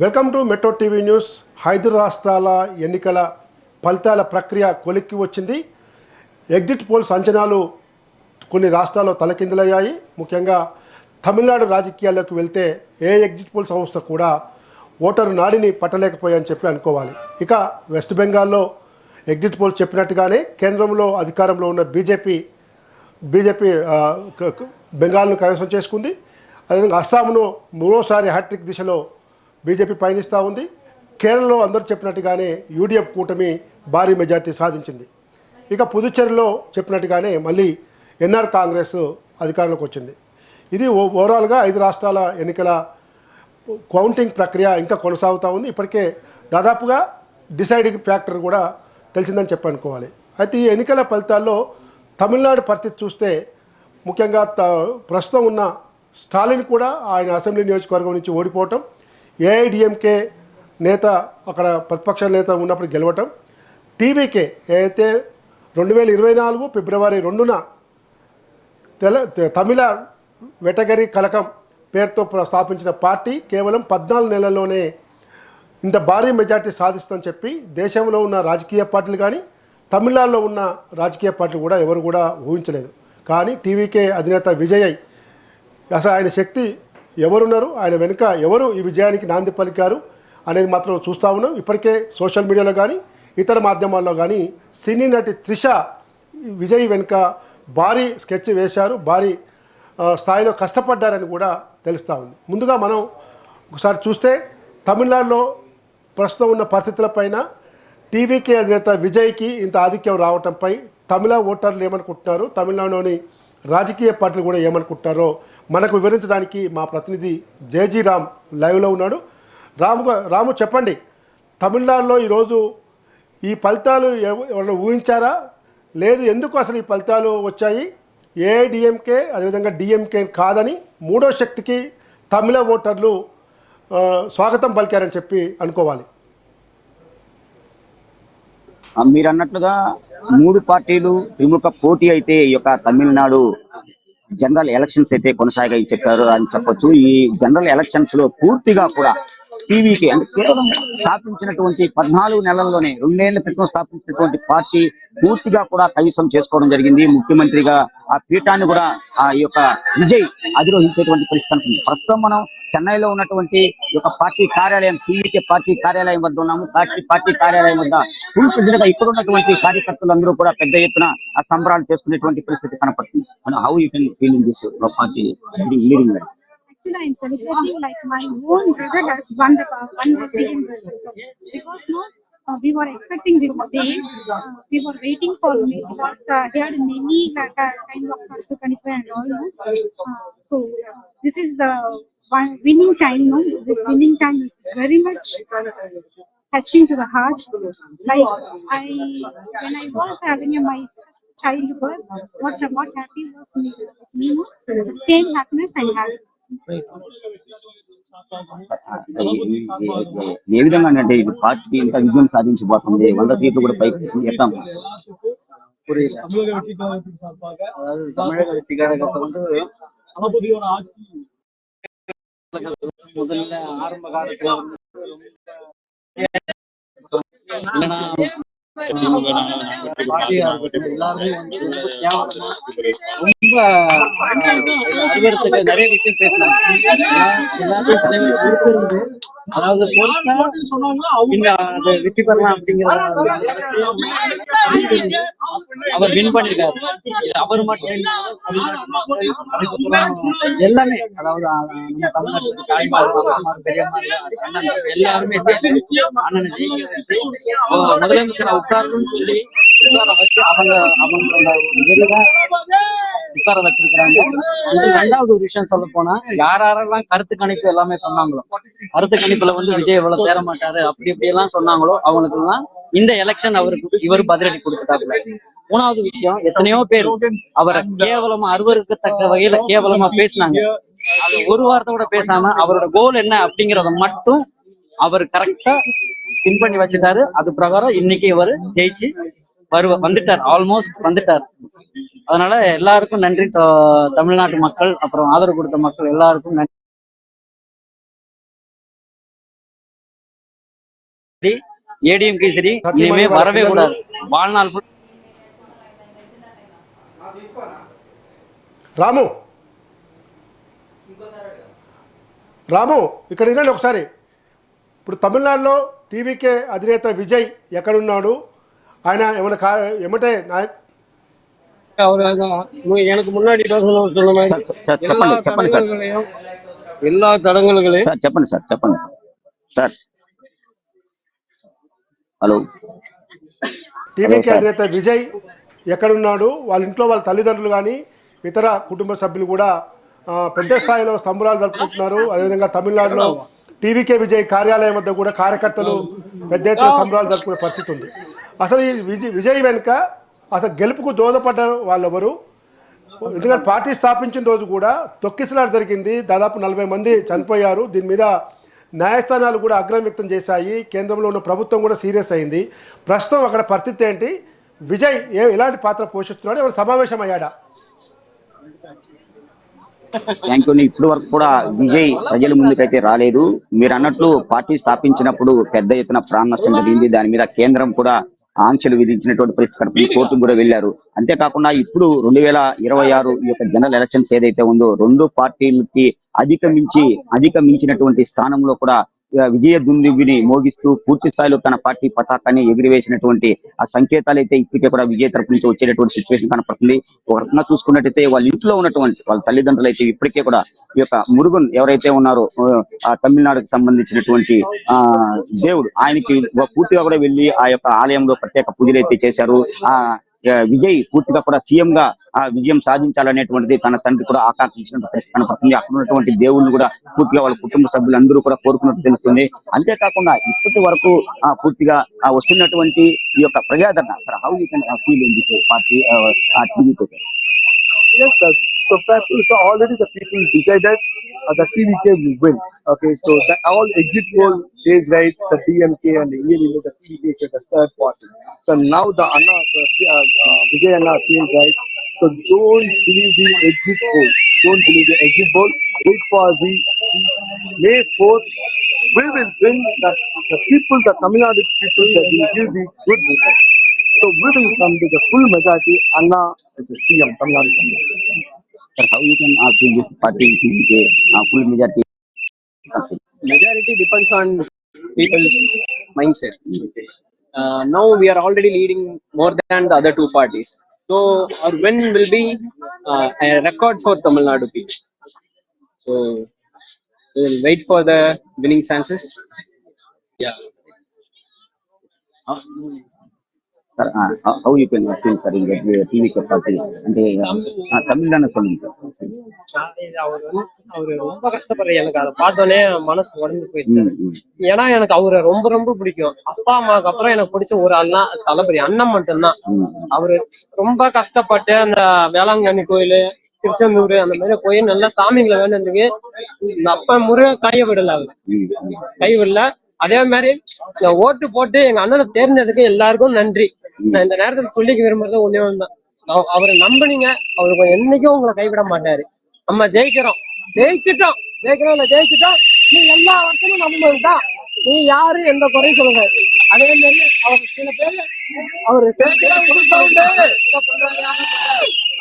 Welcome to metro TV news. 5 రాష్ట్రాల ఎన్నికల ఫలితాల ప్రక్రియ కొలిక్కి వచ్చింది. ఎగ్జిట్ పోల్స్ అంచనాలు కొన్ని రాష్ట్రాల్లో తలకిందులయ్యాయి. ముఖ్యంగా తమిళనాడు రాజకీయాల్లోకి వెళ్తే ఏ ఎగ్జిట్ పోల్ సంస్థ కూడా ఓటరు నాడిని పట్టలేకపోయాయని చెప్పి అనుకోవాలి. ఇక వెస్ట్ బెంగాల్లో ఎగ్జిట్ పోల్స్ చెప్పినట్టుగానే కేంద్రంలో అధికారంలో ఉన్న బీజేపీ బెంగాల్ను కైవసం చేసుకుంది. అదేవిధంగా అస్సాంను మూడోసారి హ్యాట్రిక్ దిశలో బీజేపీ పయనిస్తూ ఉంది. కేరళలో అందరూ చెప్పినట్టుగానే యూడీఎఫ్ కూటమి భారీ మెజార్టీ సాధించింది. ఇక పుదుచ్చేరిలో చెప్పినట్టుగానే మళ్ళీ ఎన్ఆర్ కాంగ్రెస్ అధికారంలోకి వచ్చింది. ఇది ఓవరాల్గా 5 రాష్ట్రాల ఎన్నికల కౌంటింగ్ ప్రక్రియ ఇంకా కొనసాగుతూ ఉంది. ఇప్పటికే దాదాపుగా డిసైడింగ్ ఫ్యాక్టర్ కూడా తెలిసిందని చెప్పి అనుకోవాలి. అయితే ఈ ఎన్నికల ఫలితాల్లో తమిళనాడు పరిస్థితి చూస్తే ముఖ్యంగా ప్రస్తుతం ఉన్న స్టాలిన్ కూడా ఆయన అసెంబ్లీ నియోజకవర్గం నుంచి ఓడిపోవటం, ఏఐడిఎంకే నేత అక్కడ ప్రతిపక్ష నేత ఉన్నప్పుడు గెలవటం, టీవీకే ఏదైతే 2024 ఫిబ్రవరి 2న తమిళ వెటగరి కలకం పేరుతో స్థాపించిన పార్టీ కేవలం 14 నెలల్లోనే ఇంత భారీ మెజార్టీ సాధిస్తుందని చెప్పి దేశంలో ఉన్న రాజకీయ పార్టీలు కానీ తమిళనాడులో ఉన్న రాజకీయ పార్టీలు కూడా ఎవరు కూడా ఊహించలేదు. కానీ టీవీకే అధినేత విజయ్ అసలు ఆయన శక్తి ఎవరున్నారు, ఆయన వెనుక ఎవరు ఈ విజయానికి నాంది పలికారు అనేది మాత్రం చూస్తూ ఉన్నాం. ఇప్పటికే సోషల్ మీడియాలో కానీ ఇతర మాధ్యమాల్లో కానీ సినీ నటి త్రిష విజయ్ వెనుక భారీ స్కెచ్ వేశారు, భారీ స్థాయిలో కష్టపడ్డారని కూడా తెలుస్తూ ఉంది. ముందుగా మనం ఒకసారి చూస్తే తమిళనాడులో ప్రస్తుతం ఉన్న పరిస్థితులపైన టీవీకే అధినేత విజయ్కి ఇంత ఆధిక్యం రావటంపై తమిళ ఓటర్లు ఏమనుకుంటున్నారు, తమిళనాడులోని రాజకీయ పార్టీలు కూడా ఏమనుకుంటున్నారో మనకు వివరించడానికి మా ప్రతినిధి జేజీ రామ్ లైవ్లో ఉన్నాడు. రాము చెప్పండి, తమిళనాడులో ఈరోజు ఈ ఫలితాలు ఎవరైనా ఊహించారా, లేదు ఎందుకు అసలు ఈ ఫలితాలు వచ్చాయి, ఏఐడిఎంకే అదేవిధంగా డిఎంకే కాదని మూడో శక్తికి తమిళ ఓటర్లు స్వాగతం పలికారని చెప్పి అనుకోవాలి? మీరు అన్నట్లుగా 3 పార్టీలు ప్రముఖ పోటీ అయితే ఈ యొక్క తమిళనాడు జనరల్ ఎలక్షన్స్ అయితే కొనసాగాయి చెప్పారు అని చెప్పొచ్చు. ఈ జనరల్ ఎలక్షన్స్ లో పూర్తిగా కూడా టీవీకి అంటే కేవలం స్థాపించినటువంటి 14 నెలల్లోనే 2 ఏళ్ల క్రితం స్థాపించినటువంటి పార్టీ పూర్తిగా కూడా కైవసం చేసుకోవడం జరిగింది. ముఖ్యమంత్రిగా ఆ పీఠాన్ని కూడా ఆ యొక్క విజయ్ అధిరోహించేటువంటి పరిస్థితి ఉంటుంది. ప్రస్తుతం మనం చెన్నైలో ఉన్నటువంటి ఈ యొక్క పార్టీ కార్యాలయం టీవీకే పార్టీ కార్యాలయం వద్ద ఉన్నాము. పార్టీ కార్యాలయం వద్ద ఫుల్ సిద్ధంగా ఇక్కడ ఉన్నటువంటి కార్యకర్తలందరూ కూడా పెద్ద ఎత్తున ఆ సంబరాలు చేసుకునేటువంటి పరిస్థితి కనపడుతుంది. How you can feel in this party leading? Actually, I'm celebrating like my own brother has won the CM because no, we were expecting this day. We were waiting for me because he had many kind of Kanippa and all. No? So this is the one winning time. No, this winning time is very much touching to the heart. Like when I was having my first childbirth, what happy was me. No? The same happiness I had. ఏ విధంగా అంటే ఇప్పుడు party ఇంత విజయం సాధించబోతుంది, 100 సీట్లు కూడా bike எட்டாம் புரியல. தமிழக வெற்றிக்காரங்க வந்து முதல்ல ஆரம்ப காலத்துல எல்லாருமே நிறைய விஷயம் பேசினாங்க. அதாவது வெற்றி பெறலாம் அப்படிங்கிற அவர் வின் பண்ணிருக்காரு. அவர் மட்டும் எல்லாமே அதாவது நம்ம தமிழ்நாட்டுக்கு தாய்மார் பெரியம்மா எல்லாருமே அண்ணனை ஜெயிக்க வச்சு முதலமைச்சர் உட்காரணும்னு சொல்லி உட்கார வச்சு அவங்களோட உட்கார வச்சிருக்கிறாங்க. 2வது ஒரு விஷயம் சொல்ல போனா யாரெல்லாம் கருத்து கணிப்பு எல்லாமே சொன்னாங்களோ, கருத்து கணிப்புல வந்து விஜய் இவ்வளவு தேர மாட்டாரு அப்படி இப்படி எல்லாம் சொன்னாங்களோ அவங்களுக்கு எல்லாம் இந்த எலெக்ஷன் அவருக்கு இவர் பதிலடி கொடுத்துட்டாங்க. 3வது விஷயம், எத்தனையோ பேர் அவரை கேவலமா அருவருக்கத்தக்க வகையில கேவலமா பேசினாங்க. அது ஒரு வார்த்தை கூட பேசாம அவரோட கோல் என்ன அப்படிங்கறத மட்டும் அவர் கரெக்டா பின் பண்ணி வச்சுட்டாரு. அது பிரகாரம் இன்னைக்கு இவர் ஜெயிச்சு வந்துட்டார், ஆல்மோஸ்ட் வந்துட்டார். அதனால எல்லாருக்கும் நன்றி. தமிழ்நாட்டு மக்கள் அப்புறம் ஆதரவு கொடுத்த மக்கள் எல்லாருக்கும் நன்றி. ఏడీఎంకి సరి సత్యమణి ఇనిమే వాళ్ళ வரவே పిల్లలు. கூடாது வாழ்நாள் full రాము రాము ఇక్కడ వినండి ఒకసారి. ఇప్పుడు తమిళనాడులో టీవీకే అధినేత విజయ్ ఎక్కడున్నాడు? ఆయన ఏమైనా ఏమంటే எனக்கு முன்னாடி சொன்ன மாதிரி எல்லா தடங்கல்களையும் చెప్పండి సార్. హలో, టీవీకే అధినేత విజయ్ ఎక్కడున్నాడు? వాళ్ళ ఇంట్లో వాళ్ళ తల్లిదండ్రులు కానీ ఇతర కుటుంబ సభ్యులు కూడా పెద్ద స్థాయిలో స్తంభాలు జరుపుకుంటున్నారు. అదేవిధంగా తమిళనాడులో టీవీకే విజయ్ కార్యాలయం వద్ద కూడా కార్యకర్తలు పెద్ద ఎత్తున సంబరాలు జరుపుకునే పరిస్థితి ఉంది. అసలు ఈ విజయ్ వెనుక అసలు గెలుపుకు దోహదపడ్డ వాళ్ళెవరు? ఎందుకంటే పార్టీ స్థాపించిన రోజు కూడా తొక్కిసలాట జరిగింది, దాదాపు 40 మంది చనిపోయారు. దీని మీద న్యాయస్థానాలు కూడా ఆగ్రహం వ్యక్తం చేశాయి. కేంద్రంలో ఉన్న ప్రభుత్వం కూడా సీరియస్ అయింది. ప్రస్తుతం అక్కడ పరిస్థితి ఏంటి? విజయ్ ఎలాంటి పాత్ర పోషిస్తున్నాడు? ఎవరు సమావేశం అయ్యాడా? Thank you. ఇప్పటి వరకు కూడా విజయ్ ప్రజల ముందుకైతే రాలేదు. మీరు అన్నట్లు పార్టీ స్థాపించినప్పుడు పెద్ద ఎత్తున ప్రాణ నష్టం జరిగింది. దాని మీద కేంద్రం కూడా ఆంక్షలు విధించినటువంటి పరిస్థితి కోర్టుకు కూడా వెళ్లారు. అంతేకాకుండా ఇప్పుడు 2026 ఈ యొక్క జనరల్ ఎలక్షన్స్ ఏదైతే ఉందో 2 పార్టీలకి అధిగమించినటువంటి స్థానంలో కూడా విజయ దుందుబిని మోగిస్తూ పూర్తి స్థాయిలో తన పార్టీ పతాకాన్ని ఎగిరివేసినటువంటి ఆ సంకేతాలు అయితే ఇప్పటికే కూడా విజయ్ తరపు నుంచి వచ్చేటటువంటి సిచ్యువేషన్ కనపడుతుంది. ఒక రకంగా చూసుకున్నట్టయితే వాళ్ళ ఇంట్లో ఉన్నటువంటి వాళ్ళ తల్లిదండ్రులు అయితే ఇప్పటికే కూడా ఈ యొక్క మురుగన్ ఎవరైతే ఉన్నారో ఆ తమిళనాడుకు సంబంధించినటువంటి దేవుడు ఆయనకి పూర్తిగా కూడా వెళ్లి ఆ యొక్క ఆలయంలో ప్రత్యేక పూజలు అయితే చేశారు. విజయ్ పూర్తిగా కూడా సీఎం గా విజయం సాధించాలనేటువంటిది తన తండ్రి కూడా ఆకాంక్షించిన పరిస్థితి కనపడుతుంది. అక్కడ ఉన్నటువంటి దేవుళ్ళు కూడా పూర్తిగా వాళ్ళ కుటుంబ సభ్యులందరూ కూడా కోరుకున్నట్టు తెలుస్తుంది. అంతేకాకుండా ఇప్పటి వరకు పూర్తిగా వస్తున్నటువంటి ఈ యొక్క ప్రజాదరణ how you can feel in this party TVK? Yes, sir. So already the people decided the TVK will win. Okay, so the all exit poll says right the DMK and Indian the TVK is the third party. So now the Anna Vijay Anna feels right. So don't believe the exit poll. Don't believe the exit poll. Wait for the May 4th. We will win. The people, the Tamil Nadu people, that will give the good result. So we will come to the full majority. Anna is a CM, Tamil Nadu CM. Sir, how you can feel this party TVK full majority? majority depends on people's mindset. Now we are already leading more than the other 2 parties. So our win will be a record for Tamil Nadu people. So we will wait for the winning chances. Yeah. Sir, how you can feel, sir, in that TVK party? అంటే తమిళనాడు சொல்லுங்க. அவரு ரொம்ப கஷ்டப்படுற எனக்கு அதை பார்த்தோன்னே மனசு உடஞ்சு போயிடுச்சு. ஏன்னா எனக்கு அவரை ரொம்ப ரொம்ப பிடிக்கும். அப்பா அம்மாவுக்கு அப்புறம் எனக்கு பிடிச்ச ஒரு ஆள்னா தளபதி அண்ணன் மட்டும்தான். அவரு ரொம்ப கஷ்டப்பட்டு அந்த வேளாங்கண்ணி கோயிலு திருச்செந்தூர் அந்த மாதிரி போய் நல்லா சாமிங்களை வேணுன்றதுக்கு இந்த அப்ப முறை கைவிடல அவரு கைவிடல. அதே மாதிரி ஓட்டு போட்டு எங்க அண்ணனை தேர்ந்ததுக்கு எல்லாருக்கும் நன்றி. நான் இந்த நேரத்துல சொல்லிக்க விரும்புறது ஒண்ணே ஒண்ணுதான். அவரை நம்பினீங்க, அவருக்கு என்னைக்கும் உங்களை கைவிட மாட்டாரு. நம்ம ஜெயிக்கிறோம், ஜெயிச்சிட்டோம் நீ எல்லா வருஷமும் நம்மதான். நீ யாரு எந்த குறையும் சொல்லுங்க. அதே மாதிரி அவர் சில பேர் அவரு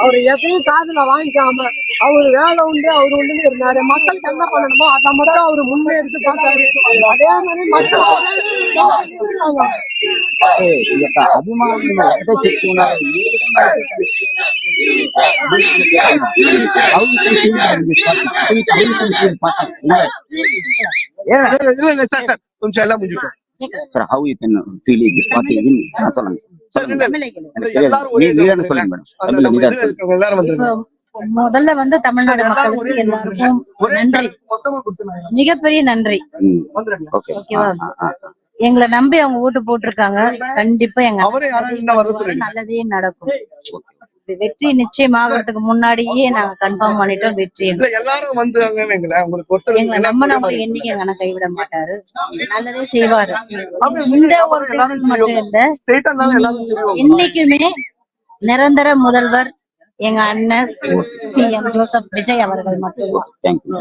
அவரு எதையும் காதுல வாங்கிக்காம அவரு வேலை உண்டு அவரு உண்டுன்னு இருந்தாரு. மக்களுக்கு என்ன பண்ணணுமோ அதை மட்டும் அவரு முன்னெடுத்து பார்த்தாரு. அதே மாதிரி மக்கள் ఈ యొక్క అభిమానులు ఒకటే చెప్తున్నారు. కొంచెం ఎలా ముందుకు sir, how you can feel this party in முதல்ல வந்து தமிழ்நாடு மக்களுக்கு எல்லாருக்கும் நன்றி, மிகப்பெரிய நன்றி. ஓகேவா? எங்களை நம்பி அவங்க ஓட்டு போட்டிருக்காங்க. கண்டிப்பா எங்க நல்லதே நடக்கும். வெற்றி நிச்சயமாகறதுக்கு முன்னாடியே நாங்க கன்ஃபார்ம் பண்ணிட்டோம் வெற்றி. எல்லாரும் வந்து எங்களை நம்பினவங்க என்னைக்கு எங்க அண்ணன் கைவிட மாட்டாரு, நல்லதே செய்வாரு. இந்த ஒரு தேர்தல் மட்டும் இல்ல, என்னைக்குமே நிரந்தர முதல்வர் எங்க அண்ணன் சிஎம் ஜோசப் விஜய் அவர்கள் மட்டும்தான். Thank you.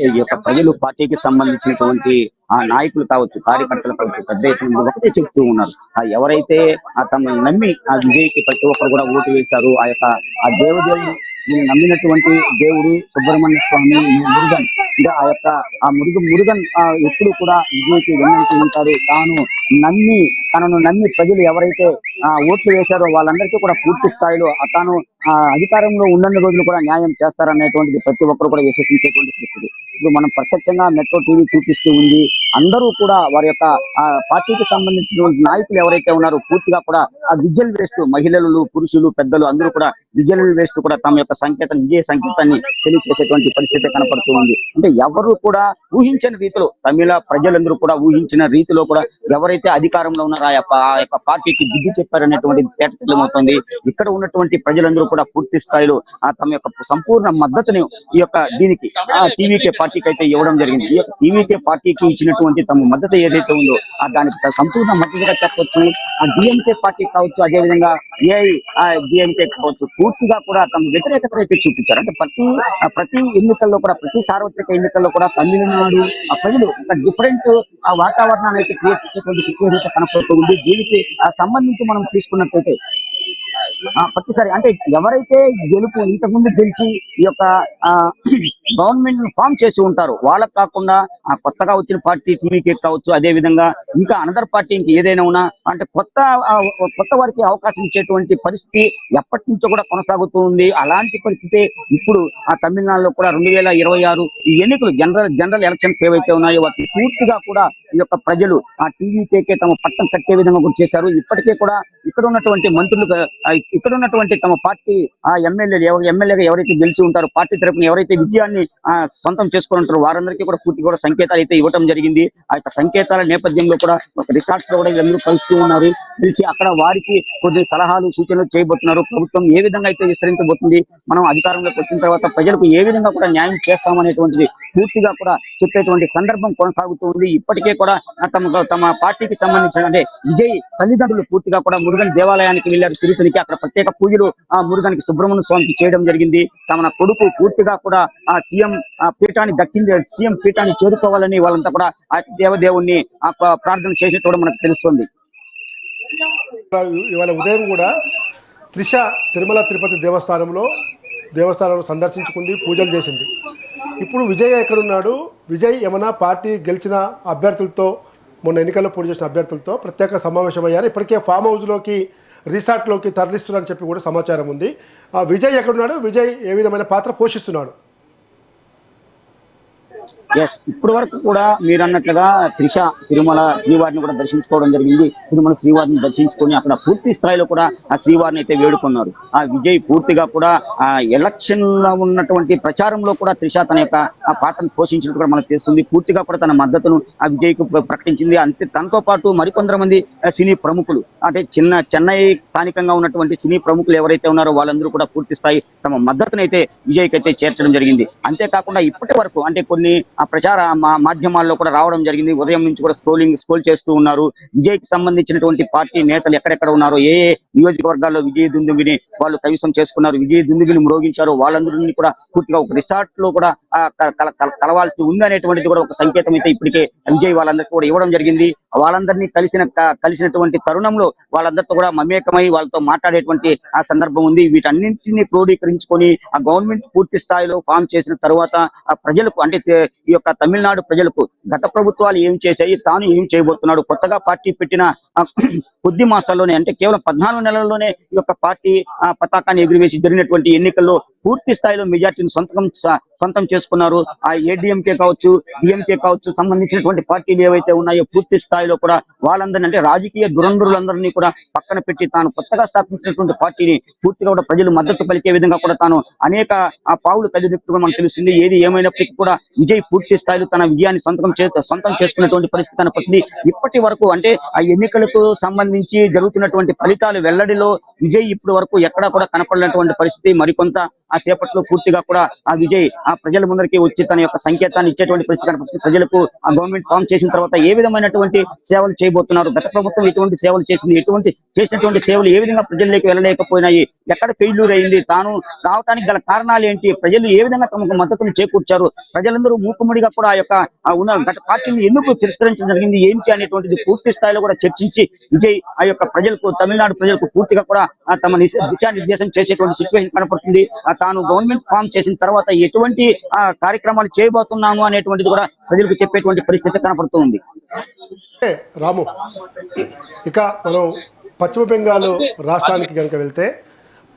ఈ యొక్క ప్రజలు పార్టీకి సంబంధించినటువంటి ఆ నాయకులు కావచ్చు, కార్యకర్తలు కావచ్చు, పెద్ద ఎత్తున ఒకటే చెప్తూ ఉన్నారు. ఎవరైతే తమను నమ్మి ఆ విజయ్కి ప్రతి ఒక్కరు కూడా ఓటు వేశారు, ఆ యొక్క ఆ దేవదేవుని నమ్మినటువంటి దేవుడు సుబ్రహ్మణ్య స్వామి మురుగన్, అంటే ఆ యొక్క ఆ మురుగన్ ఎప్పుడు కూడా విజయ్కి వెన్నంటి ఉంటారు. తనను నమ్మి ప్రజలు ఎవరైతే ఓట్లు వేశారో వాళ్ళందరికీ కూడా పూర్తి స్థాయిలో తాను అధికారంలో ఉన్నన్ని రోజులు కూడా న్యాయం చేస్తారనేటువంటిది ప్రతి ఒక్కరు కూడా విశ్వసించేటువంటి పరిస్థితి. ఇప్పుడు మనం ప్రత్యక్షంగా మెట్రో టీవీ చూపిస్తూ ఉంది. అందరూ కూడా వారి యొక్క పార్టీకి సంబంధించిన నాయకులు ఎవరైతే ఉన్నారో పూర్తిగా కూడా ఆ విజువల్ వేస్ట్, మహిళలు, పురుషులు, పెద్దలు అందరూ కూడా విజువల్ వేస్ట్ కూడా తమ యొక్క విజయ సంకేతాన్ని తెలియజేసేటువంటి పరిస్థితి కనపడుతూ ఉంది. అంటే ఎవరు కూడా ఊహించని రీతిలో, తమిళ ప్రజలందరూ కూడా ఊహించిన రీతిలో కూడా ఎవరైతే అధికారంలో ఉన్నారో ఆ యొక్క పార్టీకి దిద్దు చెప్పారనేటువంటి తేటతెల్లమవుతుంది. ఇక్కడ ఉన్నటువంటి ప్రజలందరూ కూడా పూర్తి స్థాయిలో తమ యొక్క సంపూర్ణ మద్దతుని ఈ యొక్క దీనికి టీవీకే పార్టీకి అయితే ఇవ్వడం జరిగింది. ఈ యొక్క టీవీకే పార్టీకి ఇచ్చినటువంటి తమ మద్దతు ఏదైతే ఉందో దానికి సంపూర్ణ మద్దతుగా చెప్పవచ్చు. డిఎంకే పార్టీ కావచ్చు, అదేవిధంగా డిఎంకే కావచ్చు, పూర్తిగా కూడా తమ వ్యతిరేకత అయితే చూపించారు. అంటే ప్రతి ఎన్నికల్లో కూడా, ప్రతి సార్వత్రిక ఎన్నికల్లో కూడా తమిళనాడు ప్రజలు ఒక డిఫరెంట్ వాతావరణాన్ని అయితే క్రియేట్ చేసేటువంటి సిచ్యువేషన్ కనపడుతూ ఉంది. దీనికి సంబంధించి మనం చూసుకున్నట్లయితే ప్రతిసారి అంటే ఎవరైతే గెలుపు ఇంతకుముందు గెలిచి ఈ యొక్క గవర్నమెంట్ ఫామ్ చేసి ఉంటారో వాళ్ళకు కాకుండా కొత్తగా వచ్చిన పార్టీ టీవీకి కావచ్చు, అదే విధంగా ఇంకా అనదర్ పార్టీ ఇంక ఏదైనా ఉన్నా అంటే కొత్త వారికి అవకాశం ఇచ్చేటువంటి పరిస్థితి ఎప్పటి నుంచో కూడా కొనసాగుతూ ఉంది. అలాంటి పరిస్థితి ఇప్పుడు తమిళనాడులో కూడా 2026 ఈ ఎన్నికలు జనరల్ ఎలక్షన్స్ ఏవైతే ఉన్నాయో వాటిని పూర్తిగా కూడా ఈ యొక్క ప్రజలు టీవీకే తమ పట్టం కట్టే విధంగా కూడా చేశారు. ఇప్పటికే కూడా ఇక్కడ ఉన్నటువంటి మంత్రులు, ఇక్కడ ఉన్నటువంటి తమ పార్టీ ఎమ్మెల్యేగా ఎవరైతే గెలిచి ఉంటారో, పార్టీ తరపున ఎవరైతే విజయాన్ని సొంతం చేసుకుని ఉంటారో వారందరికీ కూడా పూర్తి కూడా సంకేతాలు అయితే ఇవ్వడం జరిగింది. ఆ యొక్క సంకేతాల నేపథ్యంలో కూడా ఒక రిసార్ట్స్ లో కూడా వీళ్ళందరూ కలుస్తూ ఉన్నారు. పిలిచి అక్కడ వారికి కొన్ని సలహాలు, సూచనలు చేయబోతున్నారు. ప్రభుత్వం ఏ విధంగా అయితే విస్తరించబోతుంది, మనం అధికారంలోకి వచ్చిన తర్వాత ప్రజలకు ఏ విధంగా కూడా న్యాయం చేస్తామనేటువంటిది పూర్తిగా కూడా చెప్పేటువంటి సందర్భం కొనసాగుతూ ఉంది. ఇప్పటికే కూడా తమ పార్టీకి సంబంధించిన అంటే విజయ్ తల్లిదండ్రులు పూర్తిగా కూడా మురుగన్ దేవాలయానికి వెళ్లారు తిరుపతికి. అక్కడ ప్రత్యేక పూజలు మురుగన్కి సుబ్రహ్మణ్య స్వామికి చేయడం జరిగింది. తమ కొడుకు పూర్తిగా కూడా సీఎం పీఠాన్ని చేరుకోవాలని వాళ్ళంతా కూడా ఆ దేవదేవుణ్ణి ప్రార్థన చేసినట్టు కూడా మనకు తెలుస్తుంది. ఇవాళ ఉదయం కూడా త్రిష తిరుమల తిరుపతి దేవస్థానంలో సందర్శించుకుంది, పూజలు చేసింది. ఇప్పుడు విజయ్ ఎక్కడున్నాడు? విజయ్ ఏమైనా పార్టీ గెలిచిన అభ్యర్థులతో, మొన్న ఎన్నికల్లో పోటీ చేసిన అభ్యర్థులతో ప్రత్యేక సమావేశం అయ్యారు. ఇప్పటికే ఫామ్ హౌస్లోకి, రిసార్ట్లోకి తరలిస్తున్నారని చెప్పి కూడా సమాచారం ఉంది. విజయ్ ఎక్కడున్నాడు? విజయ్ ఏ విధమైన పాత్ర పోషిస్తున్నాడు? ఇప్పటి వరకు కూడా మీరు అన్నట్లుగా త్రిష తిరుమల శ్రీవారిని కూడా దర్శించుకోవడం జరిగింది. తిరుమల శ్రీవారిని దర్శించుకొని అక్కడ పూర్తి స్థాయిలో కూడా ఆ శ్రీవారిని అయితే వేడుకున్నారు. ఆ విజయ్ పూర్తిగా కూడా ఆ ఎలక్షన్ లో ఉన్నటువంటి ప్రచారంలో కూడా త్రిష తన యొక్క పాత్రను పోషించినట్టు కూడా మనకు తెలుస్తుంది. పూర్తిగా కూడా తన మద్దతును ఆ విజయ్ కు ప్రకటించింది. అంతే తనతో పాటు మరికొందరు మంది సినీ ప్రముఖులు, అంటే చెన్నై స్థానికంగా ఉన్నటువంటి సినీ ప్రముఖులు ఎవరైతే ఉన్నారో వాళ్ళందరూ కూడా పూర్తి స్థాయి తమ మద్దతును అయితే విజయ్కి అయితే చేర్చడం జరిగింది. అంతేకాకుండా ఇప్పటి వరకు అంటే కొన్ని ప్రచార మాధ్యమాల్లో కూడా రావడం జరిగింది. ఉదయం నుంచి కూడా స్క్రోల్ చేస్తూ ఉన్నారు. విజయ్కి సంబంధించినటువంటి పార్టీ నేతలు ఎక్కడెక్కడ ఉన్నారో, ఏ నియోజకవర్గాల్లో విజయ్ దుందుబిని వాళ్ళు కైవసం చేసుకున్నారు, విజయ్ దుందుబిని మ్రోగించారు, వాళ్ళందరినీ కూడా పూర్తిగా ఒక రిసార్ట్ లో కూడా కలవాల్సి ఉంది అనేటువంటిది కూడా ఒక సంకేతం అయితే ఇప్పటికే విజయ్ వాళ్ళందరికీ కూడా ఇవ్వడం జరిగింది. వాళ్ళందరినీ కలిసినటువంటి తరుణంలో వాళ్ళందరితో కూడా మమేకమై వాళ్ళతో మాట్లాడేటువంటి ఆ సందర్భం ఉంది. వీటన్నింటినీ క్రోడీకరించుకొని ఆ గవర్నమెంట్ పూర్తి స్థాయిలో ఫామ్ చేసిన తర్వాత ఆ ప్రజలకు అంటే ఈ యొక్క తమిళనాడు ప్రజలకు గత ప్రభుత్వాలు ఏం చేశాయి, తాను ఏం చేయబోతున్నాడు, కొత్తగా పార్టీ పెట్టిన కొద్ది మాసాల్లోనే అంటే కేవలం 14 నెలల్లోనే ఈ యొక్క పార్టీ పతాకాన్ని ఎగురవేసి జరిగినటువంటి ఎన్నికల్లో పూర్తి స్థాయిలో మెజార్టీని సొంతం చేసుకున్నారు. ఆ ఏడీఎంకే కావచ్చు, డిఎంకే కావచ్చు, సంబంధించినటువంటి పార్టీలు ఏవైతే ఉన్నాయో పూర్తి స్థాయిలో కూడా వాళ్ళందరినీ అంటే రాజకీయ దురంధరులందరినీ కూడా పక్కన పెట్టి తాను కొత్తగా స్థాపించినటువంటి పార్టీని పూర్తిగా కూడా ప్రజలు మద్దతు పలికే విధంగా కూడా తాను అనేక పావులు కదిలినట్టుగా మనకు తెలుస్తుంది. ఏది ఏమైనప్పటికీ కూడా విజయ్ పూర్తి స్థాయిలో తన విజయాన్ని సొంతం చేసుకున్నటువంటి పరిస్థితి కనపడుతుంది. ఇప్పటి వరకు అంటే ఆ ఎన్నికలకు సంబంధించి జరుగుతున్నటువంటి ఫలితాలు వెల్లడిలో విజయ్ ఇప్పటి వరకు ఎక్కడా కూడా కనపడినటువంటి పరిస్థితి. మరికొంత ఆ సేపట్లో పూర్తిగా కూడా ఆ విజయ్ ఆ ప్రజల ముందరికి వచ్చి తన యొక్క సంకేతాన్ని ఇచ్చేటువంటి పరిస్థితి కనపడుతుంది. ప్రజలకు ఆ గవర్నమెంట్ ఫామ్ చేసిన తర్వాత ఏ విధమైనటువంటి సేవలు చేయబోతున్నారు, గత ప్రభుత్వం ఎటువంటి సేవలు చేసింది, చేసినటువంటి సేవలు ఏ విధంగా ప్రజల్లోకి వెళ్ళలేకపోయినాయి, ఎక్కడ ఫెయిల్యూర్ అయింది, తాను రావడానికి గల కారణాలు ఏంటి, ప్రజలు ఏ విధంగా తమకు మద్దతును చేకూర్చారు, ప్రజలందరూ మూకుమ్మడిగా కూడా ఆ యొక్క ఉన్న గత పార్టీని ఎందుకు తిరస్కరించడం జరిగింది ఏంటి అనేటువంటిది పూర్తి స్థాయిలో కూడా చర్చించి విజయ్ ఆ యొక్క ప్రజలకు, తమిళనాడు ప్రజలకు పూర్తిగా కూడా తమ దిశానిర్దేశం చేసేటువంటి సిచ్యువేషన్ కనపడుతుంది. తాను గవర్నమెంట్ ఫామ్ చేసిన తర్వాత ఎటువంటి కార్యక్రమాలు చేయబోతున్నాము అనేటువంటిది కూడా ప్రజలకు చెప్పేటువంటి పరిస్థితి కనపడుతుంది. రాము, ఇక మనం పశ్చిమ బెంగాల్ రాష్ట్రానికి కనుక వెళ్తే,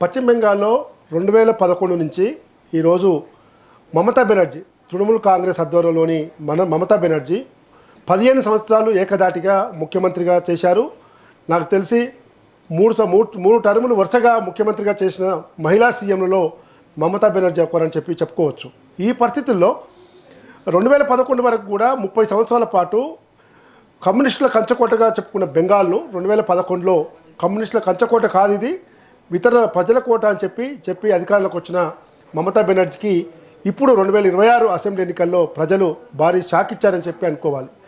పశ్చిమ బెంగాల్లో 2011 నుంచి ఈరోజు మమతా బెనర్జీ, తృణమూల్ కాంగ్రెస్ ఆధ్వర్యంలోని మమతా బెనర్జీ 15 సంవత్సరాలు ఏకదాటిగా ముఖ్యమంత్రిగా చేశారు. నాకు తెలిసి మూడు టర్ములు వరుసగా ముఖ్యమంత్రిగా చేసిన మహిళా సీఎంలలో మమతా బెనర్జీ ఒకరని చెప్పుకోవచ్చు. ఈ పరిస్థితుల్లో 2011 వరకు కూడా 30 సంవత్సరాల పాటు కమ్యూనిస్టుల కంచకోటగా చెప్పుకున్న బెంగాల్ను 2011లో కమ్యూనిస్టుల కంచకోట కాదు, ఇది ఇతర ప్రజల కోట అని చెప్పి అధికారంలోకి వచ్చిన మమతా బెనర్జీకి ఇప్పుడు 2026 అసెంబ్లీ ఎన్నికల్లో ప్రజలు భారీ షాక్ ఇచ్చారని చెప్పి అనుకోవాలి.